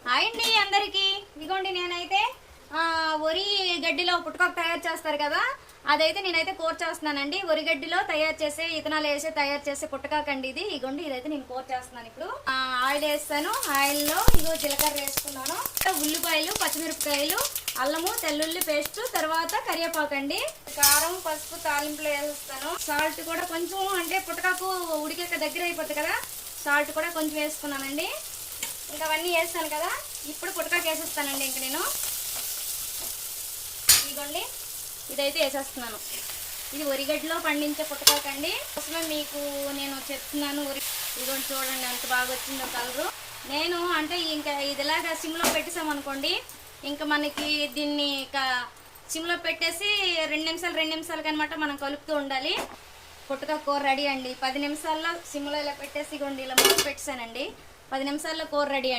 Hi అండి అందరికీ. ఇదిగోండి నేనైతే వరి గడ్డిలో పుట్టుకొక్క తయారు చేస్తారు కదా, అదైతే నేనైతే కూర చేస్తున్నానండి. వరి గడ్డిలో తయారు చేసే ఇథనాల్ వేసి తయారు చేసే పుట్టకాకండి ఇది. ఇదిగోండి ఇదైతే నేను కూర చేస్తున్నాను. ఇప్పుడు ఆయిల్ వేస్తాను. ఆయిల్లో ఇగో జీలకర్ర వేసుకున్నాను, ఉల్లిపాయలు, పచ్చిమిరపకాయలు, అల్లము, తెల్లుల్లి పేస్ట్, తర్వాత కరివేపాకు అండి, కారం, పసుపు తాలింపులో వేస్తాను. సాల్ట్ కూడా కొంచెం, అంటే పుట్టకాకు ఉడికే దగ్గర అయిపోతుంది కదా, సాల్ట్ కూడా కొంచెం వేసుకున్నానండి. ఇంకా అవన్నీ వేస్తాను కదా, ఇప్పుడు పుట్టకాకు వేసేస్తానండి. ఇంక నేను ఇదిగోండి ఇదైతే వేసేస్తున్నాను. ఇది వరిగడ్డలో పండించే పుట్టకాకండి, కోసమే మీకు నేను చెప్తున్నాను. ఇదిగోండి చూడండి ఎంత బాగా వచ్చిందో కలరు. నేను అంటే ఇంకా ఇదిలాగా సిమ్లో పెట్టేసామనుకోండి, ఇంకా మనకి దీన్ని సిమ్లో పెట్టేసి 2 నిమిషాలకి అనమాట మనం కలుపుతూ ఉండాలి. పుట్టకాకు కూర రెడీ అండి. 10 నిమిషాల్లో సిమ్లో ఇలా పెట్టేసి ఇగోండి ఇలా మూత పెట్టేసానండి. 10 నిమిషాల్లో కూర రెడీ అండి.